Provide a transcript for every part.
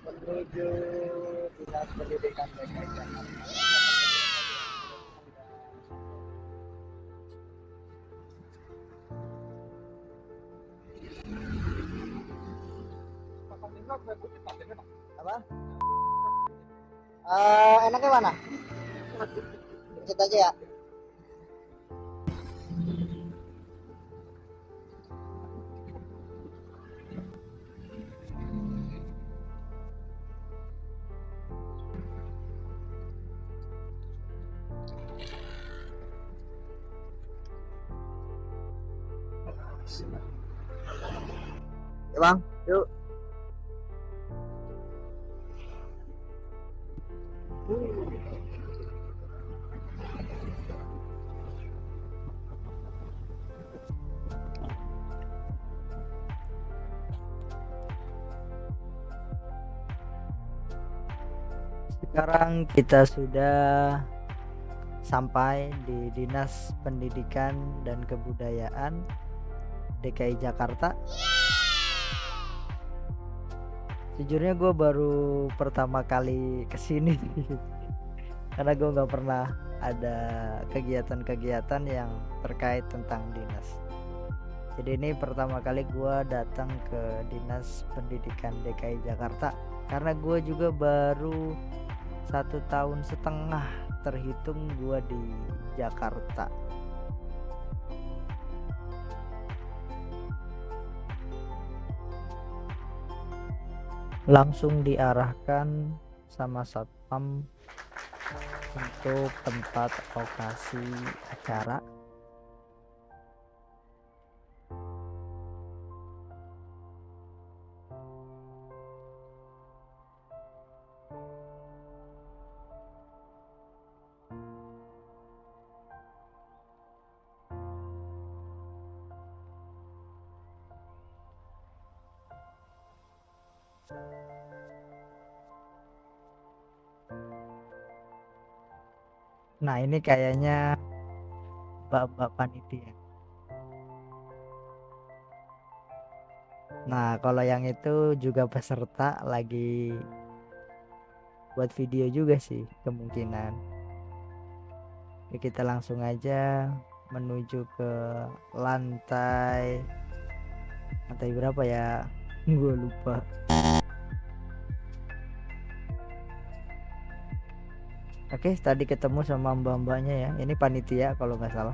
menuju Dinas Pendidikan DKI Jakarta. Apa? Enaknya mana? Pencet aja ya. Ya bang, yuk. Sekarang kita sudah sampai di Dinas Pendidikan dan Kebudayaan DKI Jakarta. Sejujurnya gue baru pertama kali kesini karena gue nggak pernah ada kegiatan-kegiatan yang terkait tentang dinas. Jadi ini pertama kali gue datang ke Dinas Pendidikan DKI Jakarta karena gue juga baru 1,5 tahun terhitung gue di Jakarta. Langsung diarahkan sama satpam untuk tempat lokasi acara. Nah ini kayaknya bapak panitia. Nah kalau yang itu juga peserta lagi buat video juga sih kemungkinan. Oke, kita langsung aja menuju ke lantai berapa ya? Gue lupa. Oke, tadi ketemu sama mbak-mbaknya ya. Ini panitia kalau nggak salah.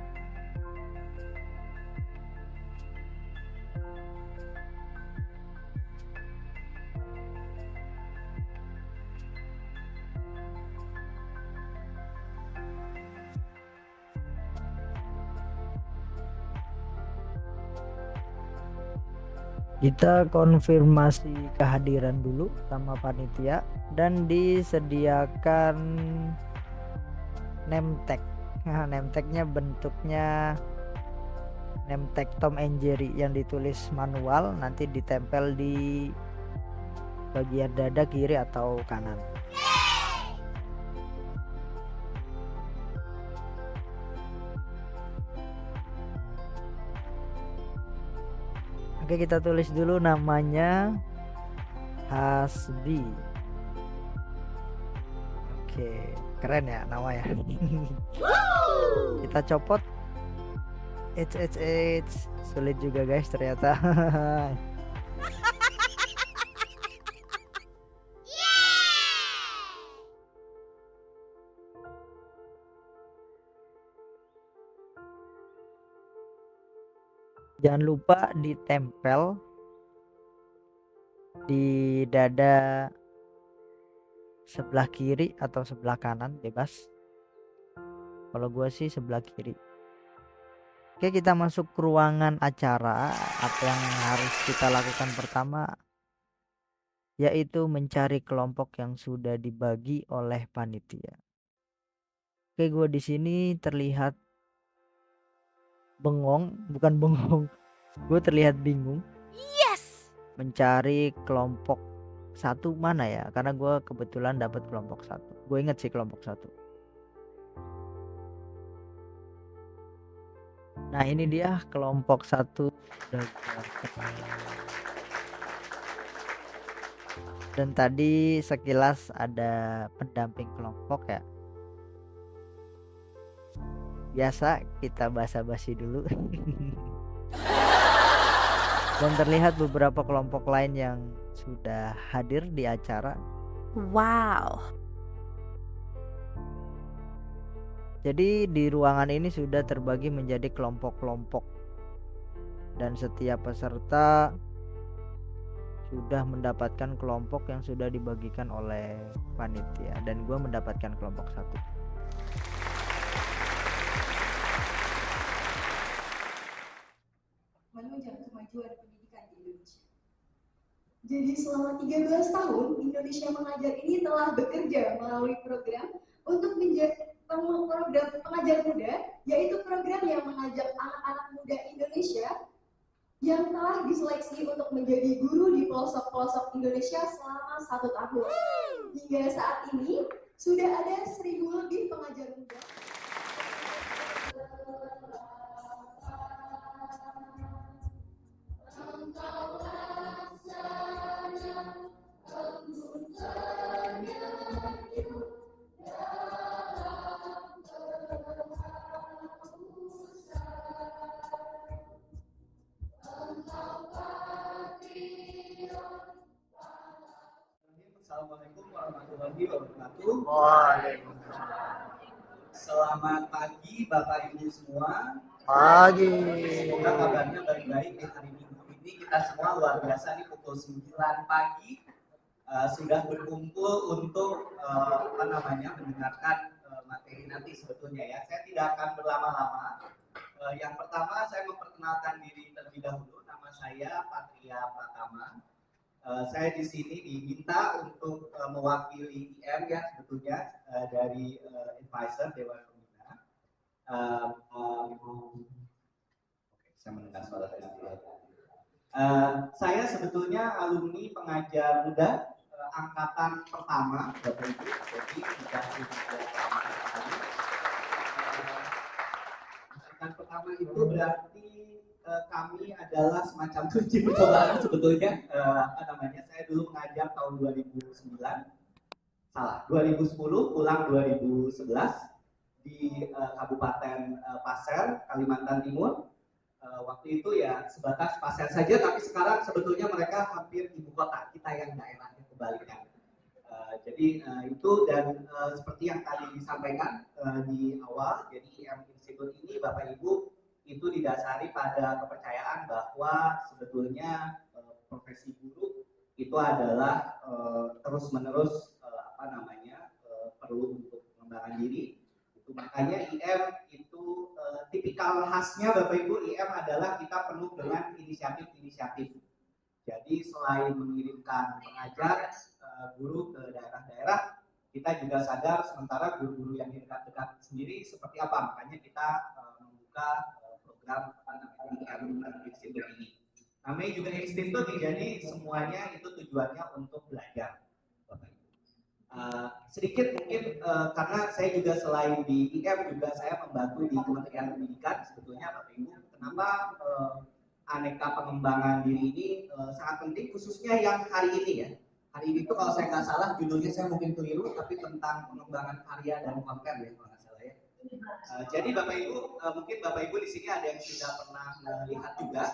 Kita konfirmasi kehadiran dulu sama panitia dan disediakan name tag. Nah, name tagnya bentuknya name tag Tom and Jerry yang ditulis manual, nanti ditempel di bagian dada kiri atau kanan. Oke, kita tulis dulu namanya Hasbi. Oke, keren ya nama ya. Kita copot. Sulit juga guys ternyata. Jangan lupa ditempel di dada sebelah kiri atau sebelah kanan, bebas. Kalau gue sih sebelah kiri. Oke, kita masuk ke ruangan acara. Apa yang harus kita lakukan pertama yaitu mencari kelompok yang sudah dibagi oleh panitia. Oke, gue di sini terlihat bukan bengong. Gue terlihat bingung. Yes. Mencari kelompok satu mana ya? Karena gue kebetulan dapat kelompok satu. Gue inget sih kelompok satu. Nah ini dia kelompok satu. Dan tadi sekilas ada pendamping kelompok ya. Biasa kita basa-basi dulu. Dan terlihat beberapa kelompok lain yang sudah hadir di acara. Wow. Jadi di ruangan ini sudah terbagi menjadi kelompok-kelompok. Dan setiap peserta sudah mendapatkan kelompok yang sudah dibagikan oleh panitia. Dan gue mendapatkan kelompok 1. Menunjang kemajuan pendidikan di Indonesia. Jadi selama 13 tahun Indonesia Mengajar ini telah bekerja melalui program untuk menjadi program pengajar muda, yaitu program yang mengajak anak-anak muda Indonesia yang telah diseleksi untuk menjadi guru di pelosok-pelosok Indonesia selama 1 tahun. Hingga saat ini sudah ada 1.000 lebih pengajar muda. Assalamualaikum warahmatullahi wabarakatuh. Waalaikumsalam. Selamat pagi Bapak Ibu semua. Pagi. Semoga kabarnya baik-baik di hari Minggu ini. Kita semua luar biasa nih pukul 9 pagi sudah berkumpul untuk mendengarkan materi nanti sebetulnya ya. Saya tidak akan berlama-lama. Yang pertama saya memperkenalkan diri terlebih dahulu. Nama saya Patria Pratama. Saya di sini diminta untuk mewakili IM ya sebetulnya dari advisor Dewan Pembina. Saya mendengar suara saya sendiri. Saya sebetulnya alumni pengajar muda angkatan pertama, Bapak Ibu. Jadi tidak angkatan pertama itu berarti kami adalah semacam kunci percobaan sebetulnya. Saya dulu mengajar tahun 2009, 2010 pulang 2011 di Kabupaten Pasir, Kalimantan Timur. Waktu itu ya sebatas Pasir saja, tapi sekarang sebetulnya mereka hampir ibu kota, kita yang daerahnya kebalikan. Jadi itu dan seperti yang tadi disampaikan di awal, jadi IM Institute ini Bapak Ibu itu didasari pada kepercayaan bahwa sebetulnya profesi guru itu adalah terus-menerus perlu untuk pengembangan diri. Itu makanya IM itu tipikal khasnya Bapak Ibu, IM adalah kita penuh dengan inisiatif-inisiatif. Jadi selain mengirimkan pengajar guru ke daerah-daerah, kita juga sadar sementara guru-guru yang di dekat-dekat sendiri seperti apa, makanya kita membuka program IM Institute ini. Namanya juga institut, jadi semuanya itu tujuannya untuk belajar. Sedikit mungkin karena saya juga selain di IM juga saya membantu di Kementerian Pendidikan sebetulnya Bapak Ibu. Kenapa aneka pengembangan diri ini sangat penting, khususnya yang hari ini ya. Hari ini tuh kalau saya nggak salah judulnya saya mungkin keliru, tapi tentang pengembangan karya dan konten ya kalau nggak salah ya. Jadi Bapak Ibu, mungkin Bapak Ibu di sini ada yang sudah pernah melihat juga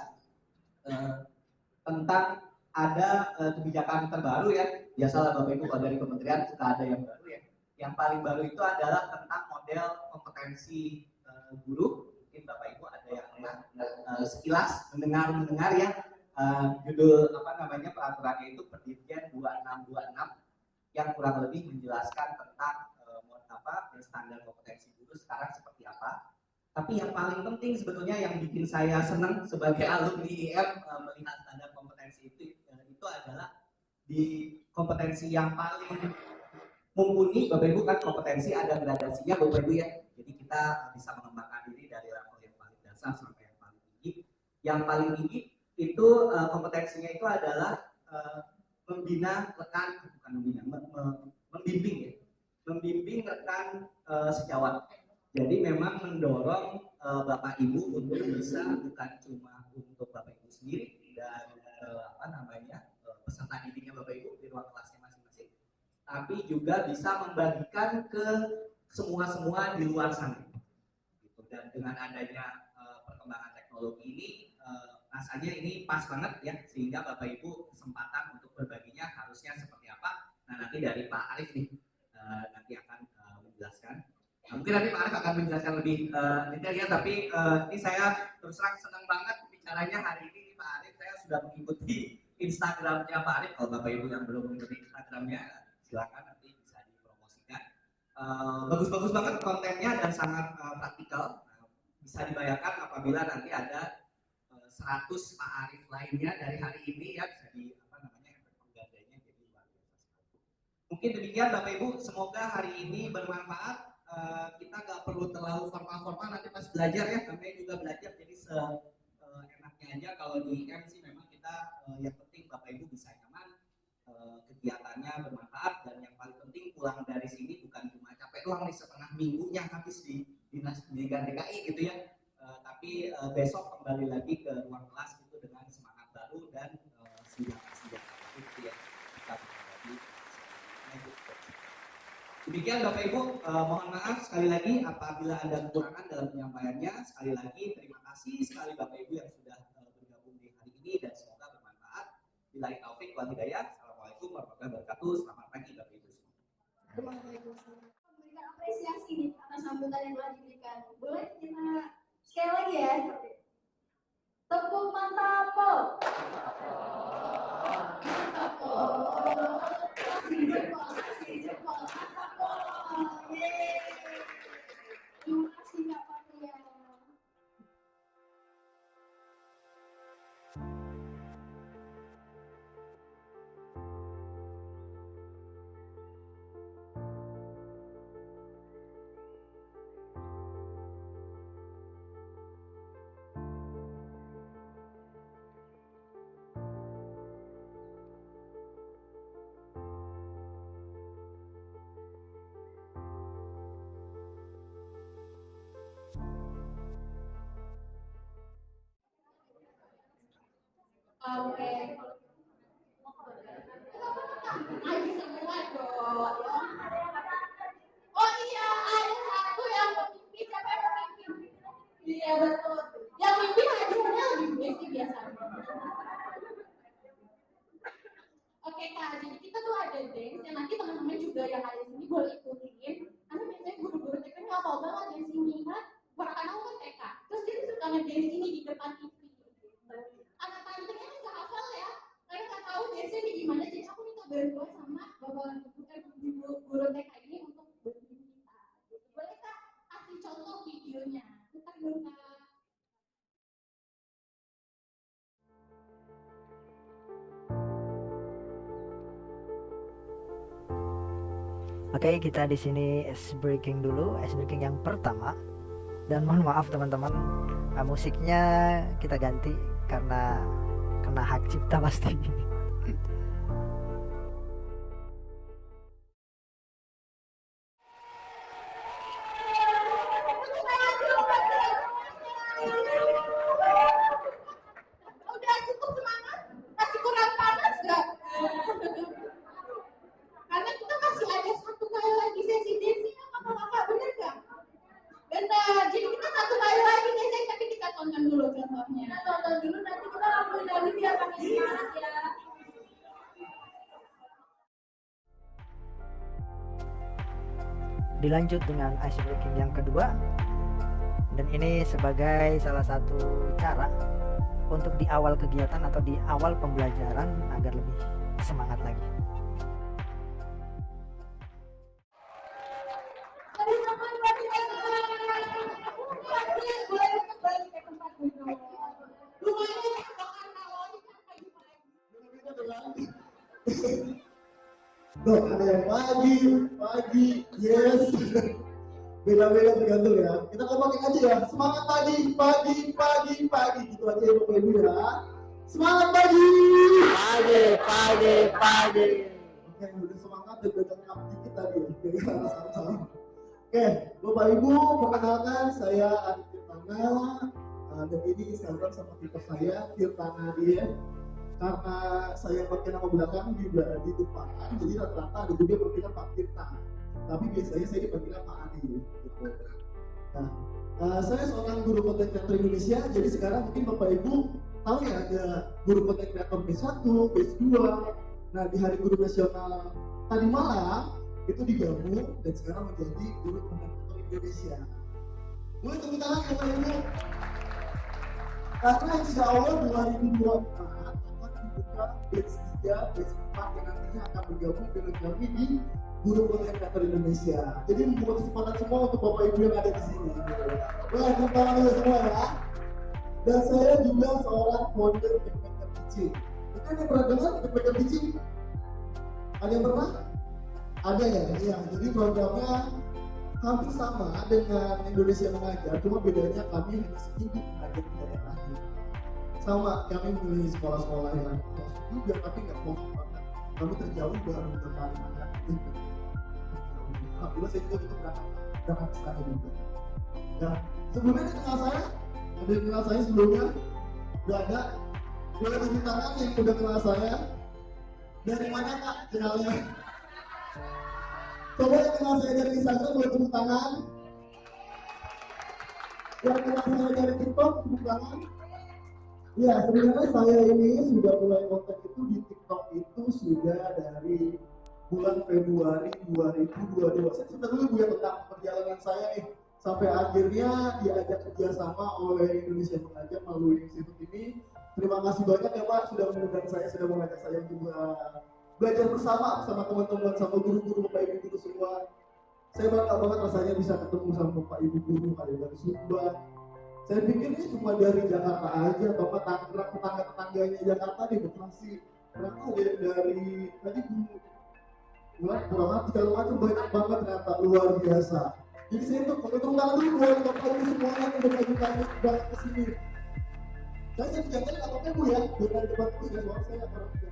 tentang ada kebijakan terbaru ya. Biasalah Bapak Ibu kalau dari kementerian suka ada yang baru ya. Yang paling baru itu adalah tentang model kompetensi guru. Mungkin Bapak Ibu ada yang pernah sekilas mendengar ya. Judul peraturannya itu Perdirjen 2626 yang kurang lebih menjelaskan tentang standar kompetensi guru sekarang seperti apa. Tapi yang paling penting sebetulnya yang bikin saya senang sebagai alumni IM melihat standar kompetensi itu adalah di kompetensi yang paling mumpuni. Bapak Ibu kan kompetensi ada gradasinya Bapak Ibu ya. Jadi kita bisa mengembangkan diri dari level yang paling dasar sampai yang paling tinggi. Yang paling tinggi itu kompetensinya itu adalah membimbing rekan sejawat. Jadi memang mendorong Bapak Ibu untuk bisa bukan cuma untuk Bapak Ibu sendiri dan peserta didiknya Bapak Ibu di ruang kelasnya tapi juga bisa membagikan ke semua di luar sana. Gitu. Dan dengan adanya perkembangan teknologi ini, rasanya ini pas banget ya, sehingga Bapak Ibu kesempatan untuk berbaginya harusnya seperti apa. Nah, nanti dari Pak Arif nih nanti akan menjelaskan. Nah, mungkin nanti Pak Arif akan menjelaskan lebih detail ya, tapi ini saya terus terang senang banget bicaranya hari ini Pak Arif. Saya sudah mengikuti Instagramnya Pak Arif. Kalau Bapak Ibu yang belum mengikuti Instagramnya, silakan nanti bisa dipromosikan. Bagus-bagus banget kontennya dan sangat praktikal. Bisa dibayangkan apabila nanti ada 100 Pak Arif lainnya dari hari ini ya, bisa di efek penggandanya jadi luar biasa sekali. Mungkin demikian Bapak Ibu, semoga hari ini bermanfaat. Kita nggak perlu terlalu formal-formal nanti pas belajar ya, kami juga belajar jadi enaknya aja. Kalau di IM sih memang kita yang penting Bapak Ibu bisa nyaman, kegiatannya bermanfaat, dan yang paling penting pulang dari sini bukan cuma capek doang nih setengah minggunya habis di Dinas Pendidikan DKI gitu ya, tapi besok kembali lagi ke ruang kelas itu dengan semangat baru dan senjata baru gitu ya, bisa menghadapi demikian Bapak Ibu. Mohon maaf sekali lagi apabila ada kekurangan dalam penyampaiannya. Sekali lagi terima kasih sekali Bapak Ibu yang sudah bergabung di hari ini dan semoga bermanfaat. Billahi taufik wal hidayah. Assalamualaikum warahmatullahi wabarakatuh. Selamat pagi Bapak Ibu semua. Memberikan apresiasi nih atas sambutan yang telah diberikan. Boleh kita sekali lagi ya. Tepuk mantap. Terima kasih Kak Patria. Oke. Ayo semua dong. Oh iya, ada satu yang memimpin. Siapa yang memimpin? Iya betul. Yang memimpin hadiahnya lebih gede sih biasanya. Oke Kak, jadi kita tuh ada dance yang nanti teman-teman juga yang ada di sini boleh ikutin. Karena biasanya guru-guru TK ini hafal banget dance ini kan. Anak-anak kan TK. Terus dia suka ngedance ini di depan TV. Anak pantingnya kan nggak hafal ya, karena nggak tahu dance-nya di gimana. Jadi aku minta bantuan sama guru TK ini untuk bantuin kita. Boleh Kak kasih contoh videonya? Putar dulu Kak. Oke, kita di sini ice breaking dulu, ice breaking yang pertama. Dan mohon maaf teman-teman, musiknya kita ganti karena kena hak cipta pasti. Udah cukup semangat? Masih kurang panas nggak? Karena kita masih ada satu kali lagi sesi dance-nya, kakak-kakak, bener nggak? Benar, jadi kita satu kali lagi dance, tapi kita tonton dulu contohnya. Kita tonton dulu, nanti kita lakuin lagi biar makin semangat ya. Dilanjut dengan ice breaking yang kedua, dan ini sebagai salah satu cara untuk di awal kegiatan atau di awal pembelajaran agar lebih semangat lagi. Loh, ada yang pagi, yes. Beda-beda tergantung ya. Kita ngomongin aja ya. Semangat pagi. Gitu aja ya Bapak Ibu ya. Semangat pagi. Oke, udah semangat dan udah ngap dikit tadi ya. Sama-sama. Oke, Bapak Ibu, perkenalkan saya Adi Tirtana. Dan ini Instagram sama Twitter saya Tirtana dia. karena saya pakai nama belakang di depan, jadi rata-rata ada juga yang panggilnya Pak Tirta, tapi biasanya saya dipanggilnya Pak Adi gitu. Nah, saya seorang guru konten kreator Indonesia, jadi sekarang mungkin Bapak Ibu tahu ya ada guru konten kreator B1, B2. Nah, di Hari Guru Nasional tadi malam itu digabung dan sekarang menjadi guru konten kreator Indonesia. Boleh tepuk tangan Bapak Ibu. Karena insya Allah 2024 akan dibuka batch 3, batch 4 yang nantinya akan bergabung dengan kami di Guru Konten Kreator Indonesia. Jadi membuka kesempatan semua untuk Bapak Ibu yang ada di sini. Wah, tepuk tangan dulu semua ya. Dan saya juga seorang founder Backpacker Teaching. Mungkin yang pernah dengar Backpacker Teaching? Ada yang pernah? Ada ya? Iya. Jadi programnya hampir sama dengan Indonesia Mengajar, cuma bedanya kami hanya seminggu mengajar di daerah. Sama, kami memilih sekolah-sekolah yang masuk juga, tapi nggak fokus banget. Kami terjauh baru ke Kalimantan. Alhamdulillah saya juga itu berangkat ke sana juga. Nah, sebelumnya ada kenal saya? Ada yang kenal saya sebelumnya? Udah ada? Boleh tepuk tangan yang udah kenal saya? Dari mana Kak kenalnya? Coba yang kenal saya dari Instagram, boleh tepuk tangan. Yang kenal saya dari TikTok, tepuk tangan. Ya, sebenarnya saya ini sudah mulai konten itu di TikTok itu sudah dari bulan Februari 2022. Saya cerita dulu Bu ya tentang perjalanan saya nih sampai akhirnya diajak kerjasama oleh Indonesia Mengajar melalui institut ini. Terima kasih banyak ya Pak sudah mengundang saya, sudah mengajak saya juga belajar bersama teman-teman, sama guru-guru, Bapak Ibu guru semua. Saya bangga banget rasanya bisa ketemu sama Bapak Ibu guru, ada dari Sumba. Saya pikir ini cuma dari Jakarta aja, Bapak Tangerang, tetangga-tetangganya Jakarta di Bekasi. Ternyata ada dari tadi kurang segala macam banyak banget ternyata, luar biasa. Jadi saya tuh hitung tangan dulu buat Bapak Ibu semuanya yang udah maju kami banget kesini. Saya dijaga nggak apa-apa Bu ya, biar dari depan terus ya, soal saya orang tua.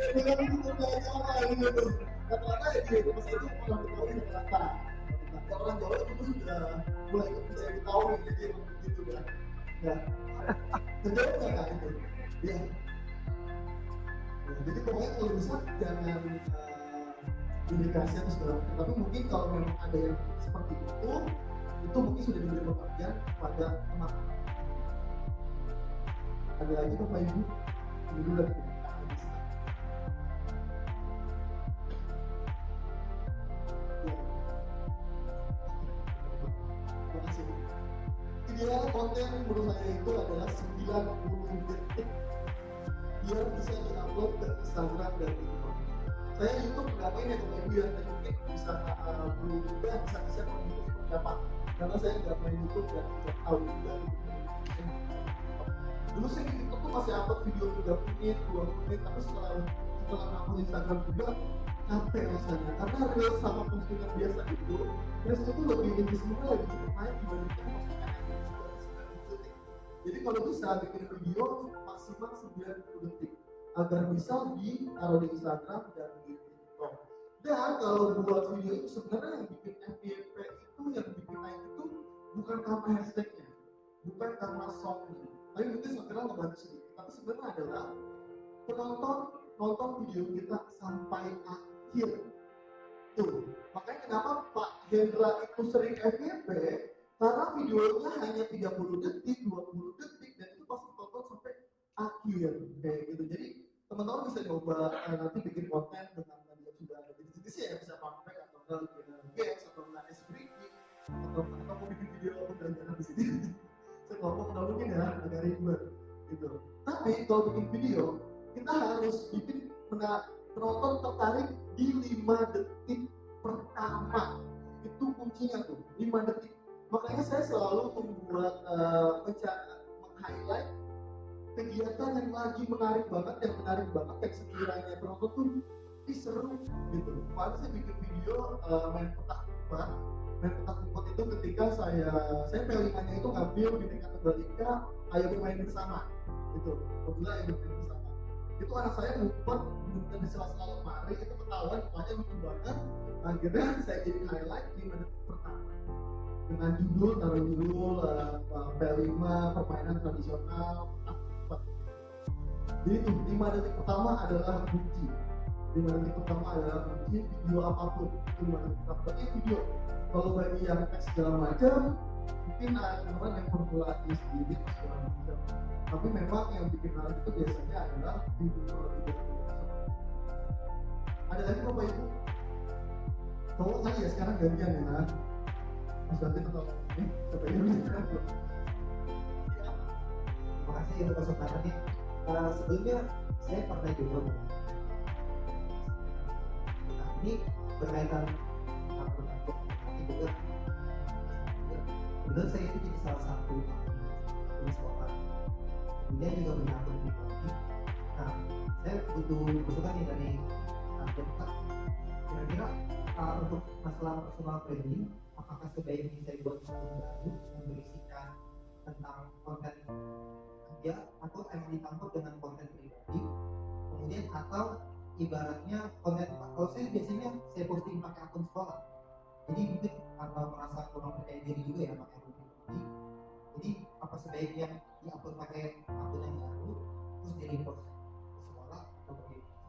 Dengan itu belajar gitu. Kata-kata ya di rumah saya itu orang Betawi rata-rata. Orang Jawa itu sudah mulai saya tahu jadi begitu kan. Ya. Terjawab nggak Kak itu? Ya. Jadi pokoknya kalau bisa jangan indikasi atau segala macam. Tapi mungkin kalau memang ada yang seperti itu mungkin sudah diberi pengertian pada teman-teman. Ada lagi Bapak Ibu? Ini dulu lagi. Ideal konten menurut saya itu adalah 90 detik biar bisa diupload ke Instagram dan TikTok. Saya YouTube nggak main ya Bapak Ibu ya, tapi mungkin bisa belum juga bisa kalau YouTube seperti apa. Karena saya nggak main YouTube dan tidak tahu juga. Dulu saya di TikTok tuh masih upload video 3 menit, 2 menit, tapi setelah upload Instagram juga capek rasanya. Karena reels sama postingan biasa itu, reels itu lebih sebenarnya lebih cepat naik dibandingkan postingan yang jadi kalau bisa bikin video maksimal 90 detik agar bisa ditaruh di Instagram dan di TikTok. Dan kalau buat video itu sebenarnya yang bikin FYP itu yang bikin naik itu bukan karena hashtagnya, bukan karena songnya. Tapi mungkin sebenarnya ngebantu sedikit. Tapi sebenarnya adalah penonton nonton video kita sampai akhir. Tuh, makanya kenapa Pak Hendra itu sering FYP karena videonya hanya 30 detik, 20 detik dan itu pasti tonton sampai akhir kayak gitu. Jadi teman-teman bisa coba nanti bikin konten dengan tadi yang sudah ada di sini ya, bisa pakai atau enggak games atau enggak breaking atau mau bikin video pembelajaran di sini. Saya ngomong kalau mungkin ya agak ribet gitu. Tapi kalau bikin video kita harus bikin penonton tertarik di 5 detik pertama. Itu kuncinya tuh, 5 detik. Makanya saya selalu membuat meng-highlight kegiatan yang lagi menarik banget, yang sekiranya penonton tuh seru gitu. Kemarin saya bikin video main petak umpet itu ketika saya P5-nya itu ngambil Bhinneka Tunggal Ika, ayo bermain bersama gitu. Kebetulan ayo bermain bersama. Itu anak saya ngumpet di sela-sela lemari, itu ketahuan, makanya lucu banget. Akhirnya saya jadi highlight 5 detik pertama. dengan judul, taruh judul P5 permainan tradisional. Jadi itu 5 detik pertama adalah kunci. 5 detik pertama adalah kunci video apapun. Itu 5 detik pertama. Berarti video. Kalau bagi yang tes segala macam, mungkin teman-teman yang formulasi sendiri segala macam. Tapi memang yang bikin menarik itu biasanya adalah video. Ada lagi Bapak Ibu? Cowok saya ya sekarang gantian ya. Mas Datin atau siapa ini? Terima kasih untuk kesempatannya. Sebelumnya saya pernah juga ini berkaitan juga betul saya itu jadi salah satu sekolah, kemudian juga punya akun pribadi. Nah, saya butuh masukan nih dari Bapak. Kira-kira untuk masalah personal branding, apakah sebaiknya saya buat akun baru yang berisikan tentang konten kerja atau emang ditampung dengan konten pribadi, kemudian atau ibaratnya konten, kalau saya biasanya saya posting pakai akun sekolah, jadi mungkin atau merasa kurang percaya diri juga ya pakai akun pribadi. Jadi apa sebaiknya diupload pakai akun yang baru terus di repost ke sekolah atau bagaimana?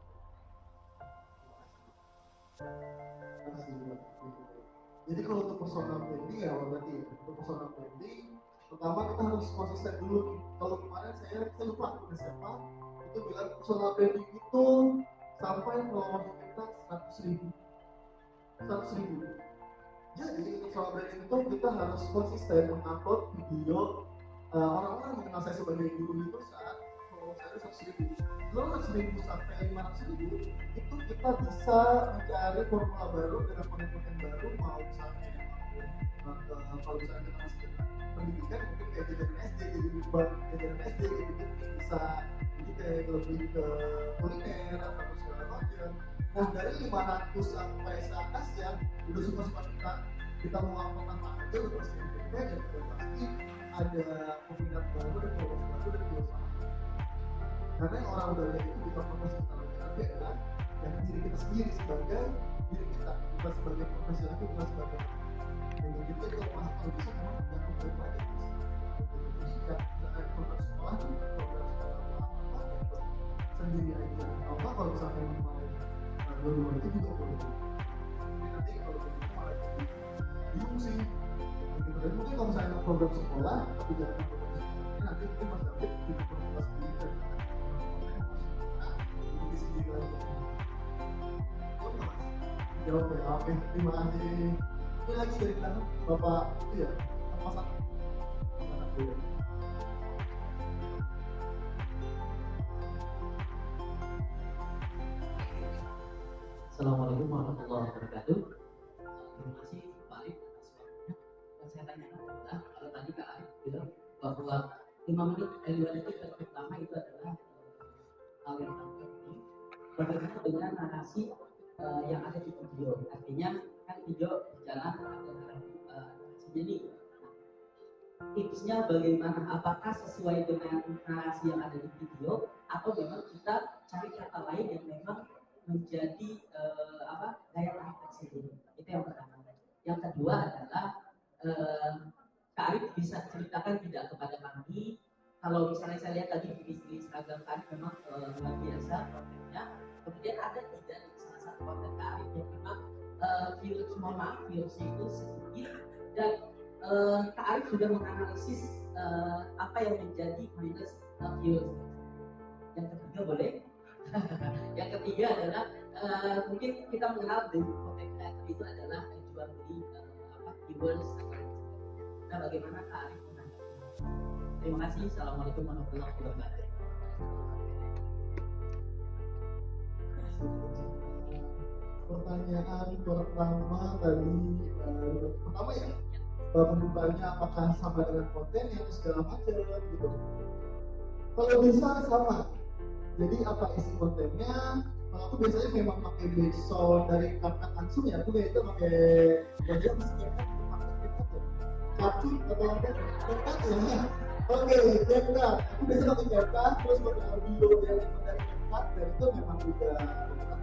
Jadi kalau untuk personal branding ya berarti untuk personal branding pertama kita harus konsisten dulu nih. Kalau kemarin saya lupa udah siapa itu bilang personal branding itu sampai followers kita 100.000. Jadi untuk personal branding itu kita harus konsisten mengupload video. Orang-orang mengenal saya sebagai guru itu saat followers saya 100.000. Kalau 100.000 sampai 500.000 itu kita bisa mencari formula baru dengan konten-konten baru, mau misalnya kalau misalnya kita masih pendidikan mungkin kayak jajaran SD, jadi buat jajaran SD gitu bisa jadi kayak lebih ke kuliner atau segala macam. Nah dari 500 sampai seatas ya udah suka-suka kita mau apa aja udah pasti berbeda dan pasti ada peminat baru dan followers baru dan biasa. Karena yang orang udah lihat itu bukan profesional beda dan diri kita sendiri sebagai diri kita sebagai profesional itu bukan sebagai dan kita juga masuk kalau bisa memang yang terbaik aja jadi ya misalkan program sekolah sendiri aja apa kalau misalnya mau dua-dua itu juga boleh tapi nanti kalau begitu malah jadi bingung sih dan mungkin kalau misalnya program sekolah tapi jangan program sekolah nanti mungkin Mas David bikin program sendiri dan jadi sendiri lagi jawab ya oke terima kasih. Ini lagi dari belakang Bapak itu ya masak Assalamualaikum warahmatullahi wabarakatuh. Terima kasih Pak Arif atas waktunya. Dan saya tanyakan adalah kalau tadi Kak Arif bilang bahwa 5 detik pertama itu adalah hal yang penting. Bagaimana dengan narasi yang ada di video? Artinya kan video berjalan ada jadi tipsnya bagaimana, apakah sesuai dengan narasi yang ada di video atau memang kita cari kata lain yang memang menjadi daya tarik tersendiri. Itu yang pertama. Yang kedua adalah Kak Arif bisa ceritakan tidak kepada kami kalau misalnya saya lihat tadi di Instagram Kak Arif memang luar biasa kontennya, kemudian ada tidak di salah satu konten Kak Arif yang memang viewsnya itu sedikit dan Kak Arif sudah menganalisis apa yang menjadi minus views. Yang ketiga boleh? Yang ketiga adalah mungkin kita mengenal dari konten kreator itu adalah jual beli viewers. Nah, bagaimana Kak Arif menanggapi? Terima kasih. Assalamualaikum warahmatullahi wabarakatuh. Pertanyaan pertama tadi pertama ya pembukaannya apakah sama dengan konten yang segala macam gitu. Kalau bisa sama. Jadi apa isi kontennya? Kalau aku biasanya memang pakai backsound dari kakak langsung ya. Aku itu pakai wajah masih capcut atau apa? Kakak ya. Oke, CapCut. Aku biasanya pakai CapCut terus pakai audio yang dari CapCut dan itu memang udah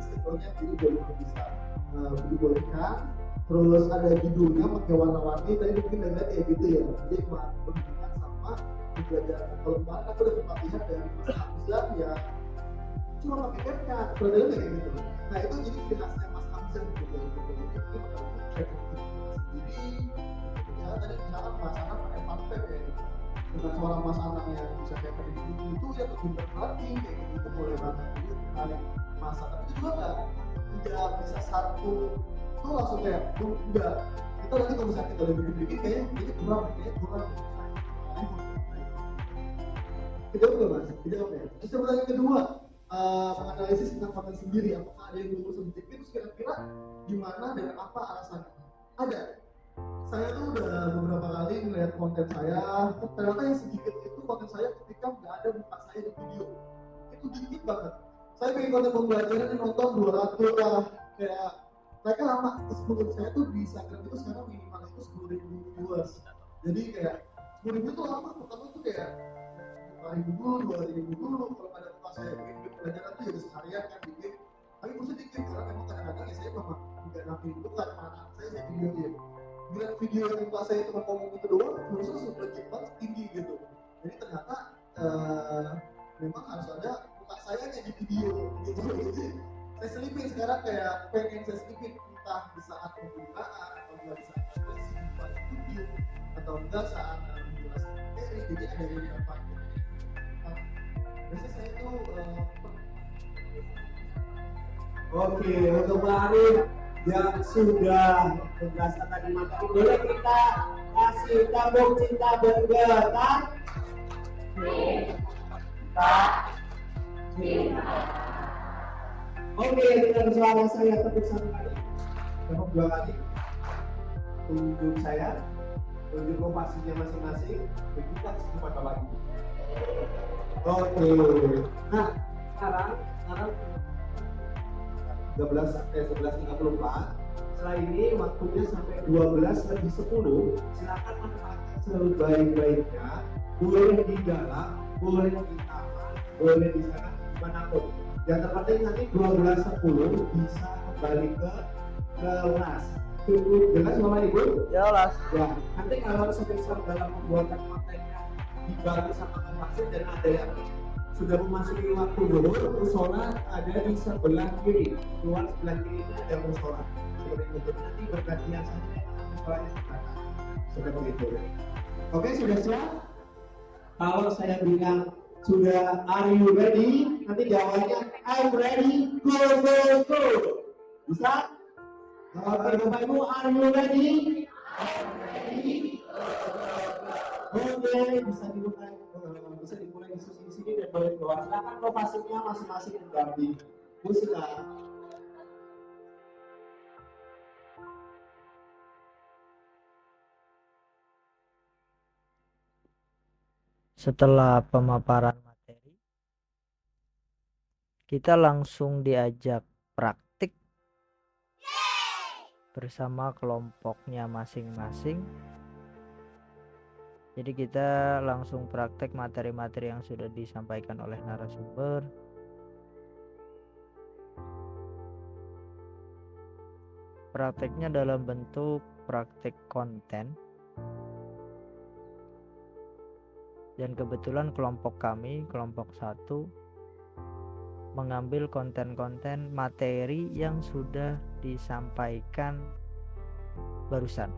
sebetulnya jadi boleh bisa dibolehkan. terus ada judulnya pakai warna-warni, tadi mungkin udah lihat kayak gitu ya. Jadi berhubungan sama pembelajaran. Kalau kemarin aku dapat pelatihan dari Mas Hamzah ya cuma pakai CapCut, produknya kayak gitu. Nah itu jadi ciri khasnya Mas Hamzah gitu. Jadi mungkin bakal kreativitas sendiri. Ya tadi misalkan Mas Anang pakai Funpack ya, dengan suara Mas Anang yang bisa kayak pada itu ya tuh pinter pelatih kayak gitu boleh banget. Jadi menarik masa, tapi itu juga nggak bisa satu tuh langsung kayak enggak. Kita nanti kalau misalnya kita udah bikin kayaknya kurang. Kita udah mas, kita udah. Terus pertanyaan kedua, menganalisis tentang konten sendiri, apakah ada yang belum sedikit, terus kira-kira gimana dan apa alasannya? Ada. Saya tuh udah beberapa kali melihat konten saya, ternyata yang sedikit itu konten saya ketika nggak ada muka saya di video. Itu dikit banget. Saya bikin konten pembelajaran yang nonton 200 lah, kayak mereka lama. Terus menurut saya tuh di Instagram itu sekarang minimal itu 10.000 viewers. Jadi kayak 10.000 itu lama, pertama tuh kayak 5.000 dulu, 2.000 dulu. Kalau ada muka saya bikin pembelajaran tuh ya seharian kan bikin. Tapi terus dikit, karena memang kadang-kadang ya saya memang nggak nampilin bukan anak saya videoin. Bila video yang muka saya itu ngomong itu doang, terusnya sudah cepat tinggi gitu. Jadi ternyata memang harus ada muka saya di video gitu. Jadi saya selipin sekarang kayak pengen saya selipin entah di saat pembukaan atau enggak di saat ekspresi buat studio atau enggak saat menjelaskan materi. Jadi ada beberapa gitu. Biasanya saya tuh Oke, untuk Mbak Arif yang sudah menjelaskan tadi materi, boleh kita kasih tabung cinta bergetar? Cinta. Oke, dengan suara saya tepuk satu kali, tepuk dua kali, tunjuk saya, tunjuk lokasinya masing-masing, kita semua lagi. Oke, nah sekarang 11.34. Setelah ini waktunya sampai 12:10. Silakan manfaatkan sebaik-baiknya. Boleh di dalam, boleh di taman, boleh di sana dimanapun. Yang terpenting nanti 12:10 bisa kembali ke kelas. Cukup jelas Bapak Ibu? Jelas. Ya, nanti kalau semisal dalam pembuatan kontennya dibantu sama Pak dan ada yang sudah memasuki waktu zuhur, musola ada di sebelah kiri. Keluar sebelah kiri itu ada musola. Seperti itu. Nanti bergantian saja musolanya di belakang. Seperti itu. Oke, sudah siap? Kalau saya bilang sudah are you ready? Nanti jawabnya I'm ready. Go go go. Bisa? Oke, Bapak Ibu, are you ready? I'm ready. Oke, bisa dimulai diskusi di sini dan boleh keluar. Silakan lokasinya masing-masing berganti. Silakan. Setelah pemaparan materi, kita langsung diajak praktik bersama kelompoknya masing-masing. Jadi kita langsung praktek materi-materi yang sudah disampaikan oleh narasumber. Prakteknya dalam bentuk praktek konten. Dan kebetulan kelompok kami, kelompok 1, mengambil konten-konten materi yang sudah disampaikan barusan.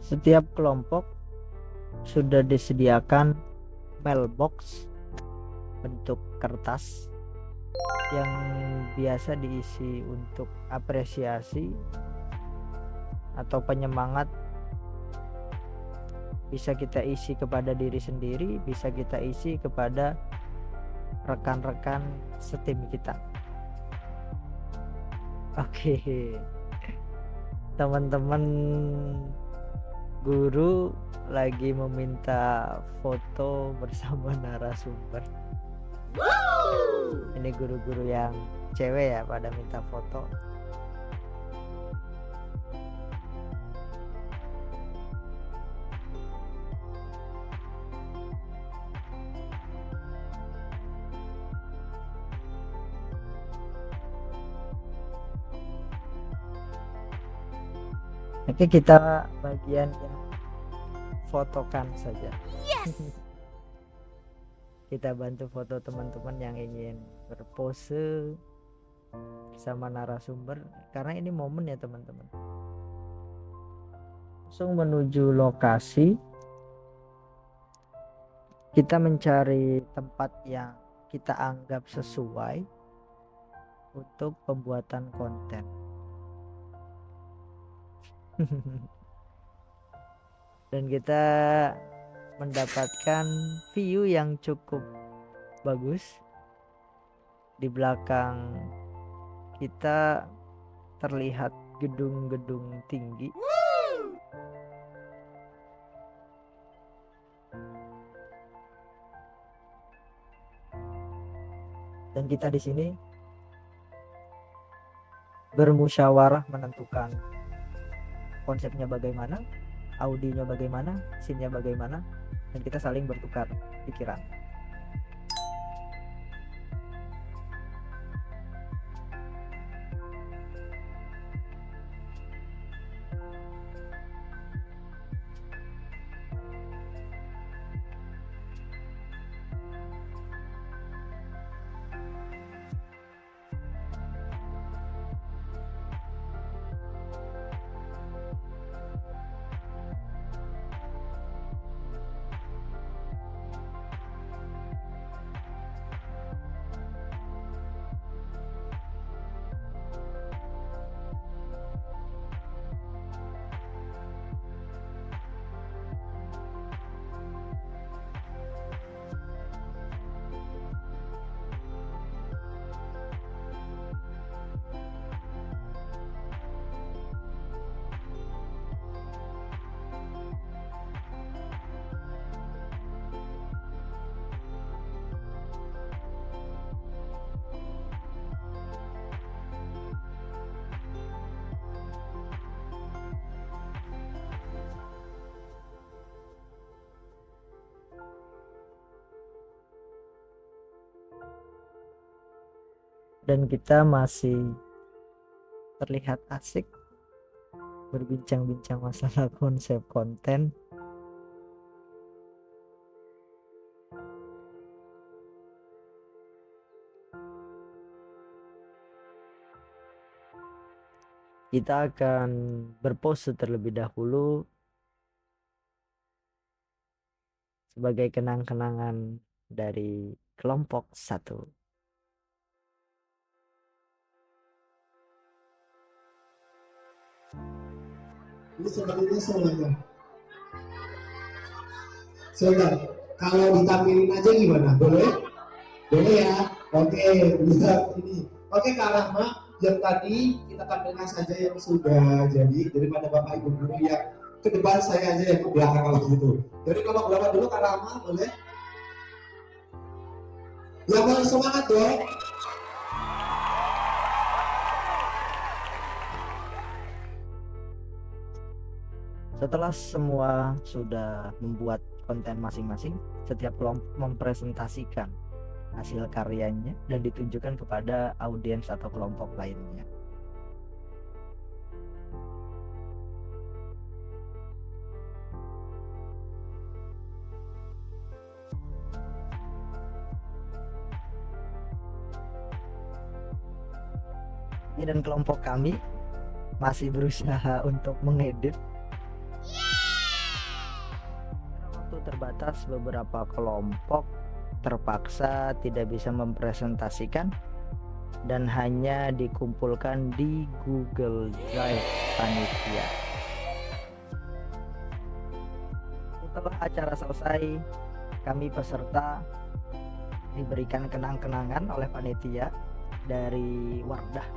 Setiap kelompok sudah disediakan mailbox bentuk kertas yang biasa diisi untuk apresiasi atau penyemangat. Bisa kita isi kepada diri sendiri, bisa kita isi kepada rekan-rekan setim kita. Oke. Teman-teman guru lagi meminta foto bersama narasumber. Ini guru-guru yang cewek ya pada minta foto. Oke, kita bagian yang fotokan saja. Kita bantu foto teman-teman yang ingin berpose bersama narasumber, karena ini momen ya teman-teman. Langsung menuju lokasi, kita mencari tempat yang kita anggap sesuai untuk pembuatan konten. Dan kita mendapatkan view yang cukup bagus. Di belakang kita terlihat gedung-gedung tinggi. Dan kita di sini bermusyawarah menentukan konsepnya bagaimana, audionya bagaimana, scene-nya bagaimana, dan kita saling bertukar pikiran. Dan kita masih terlihat asik berbincang-bincang masalah konsep konten. Kita akan berpose terlebih dahulu sebagai kenang-kenangan dari kelompok 1. Ini sebenarnya solanya. Solnya, kalau ditampilin aja gimana? Boleh? Boleh ya? Oke, lihat ini. Oke Kak Rahma, yang tadi kita tampilkan saja yang sudah jadi, daripada Bapak Ibu guru yang ke depan, saya aja yang ke belakang kalau gitu. Jadi kalau belakang dulu Kak Rahma, boleh? Ya mau semangat dong. Setelah semua sudah membuat konten masing-masing, setiap kelompok mempresentasikan hasil karyanya dan ditunjukkan kepada audiens atau kelompok lainnya. Dan kelompok kami masih berusaha untuk mengedit. Waktu terbatas, beberapa kelompok terpaksa tidak bisa mempresentasikan dan hanya dikumpulkan di Google Drive panitia. Setelah acara selesai, kami peserta diberikan kenang-kenangan oleh panitia dari Wardah.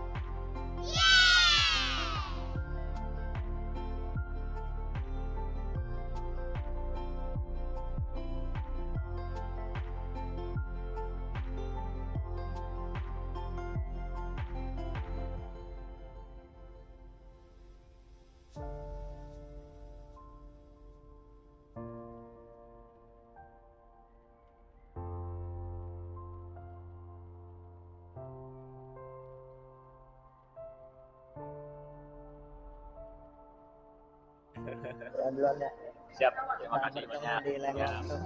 Duluan ya. Siap, terima kasih Bertemu banyak. di lain Ya, waktu.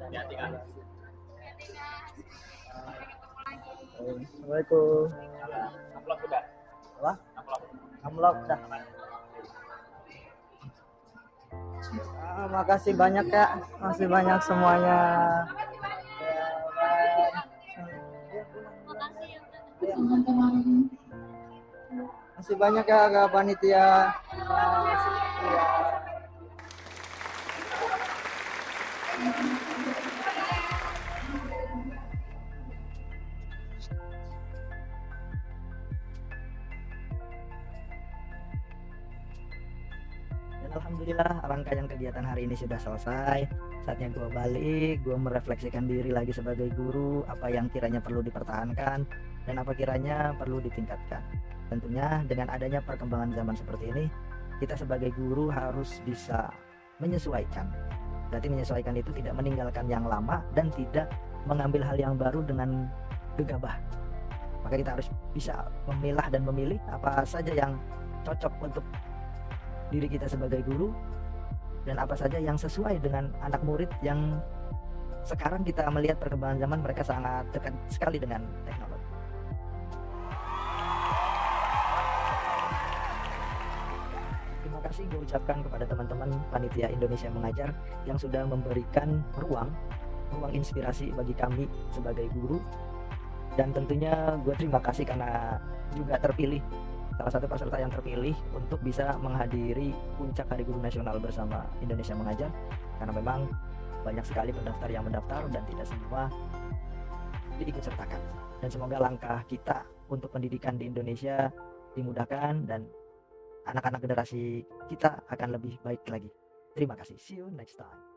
hati-hati, Kak. Assalamualaikum. Amplop udah. Apa? Amplop. Amlok dah. Makasih banyak ya, makasih banyak semuanya. Ya, bye. Masih banyak ya Kak panitia. Dan alhamdulillah rangkaian kegiatan hari ini sudah selesai. Saatnya gue balik, gue merefleksikan diri lagi sebagai guru, apa yang kiranya perlu dipertahankan dan apa kiranya perlu ditingkatkan. Tentunya dengan adanya perkembangan zaman seperti ini, kita sebagai guru harus bisa menyesuaikan. Berarti menyesuaikan itu tidak meninggalkan yang lama dan tidak mengambil hal yang baru dengan gegabah. Maka kita harus bisa memilah dan memilih apa saja yang cocok untuk diri kita sebagai guru dan apa saja yang sesuai dengan anak murid yang sekarang kita melihat perkembangan zaman mereka sangat dekat sekali dengan teknologi. Terima kasih gue ucapkan kepada teman-teman panitia Indonesia Mengajar yang sudah memberikan ruang inspirasi bagi kami sebagai guru, dan tentunya gue terima kasih karena juga terpilih salah satu peserta yang terpilih untuk bisa menghadiri puncak Hari Guru Nasional bersama Indonesia Mengajar, karena memang banyak sekali pendaftar yang mendaftar dan tidak semua diikut sertakan. Dan semoga langkah kita untuk pendidikan di Indonesia dimudahkan dan anak-anak generasi kita akan lebih baik lagi. Terima kasih. See you next time.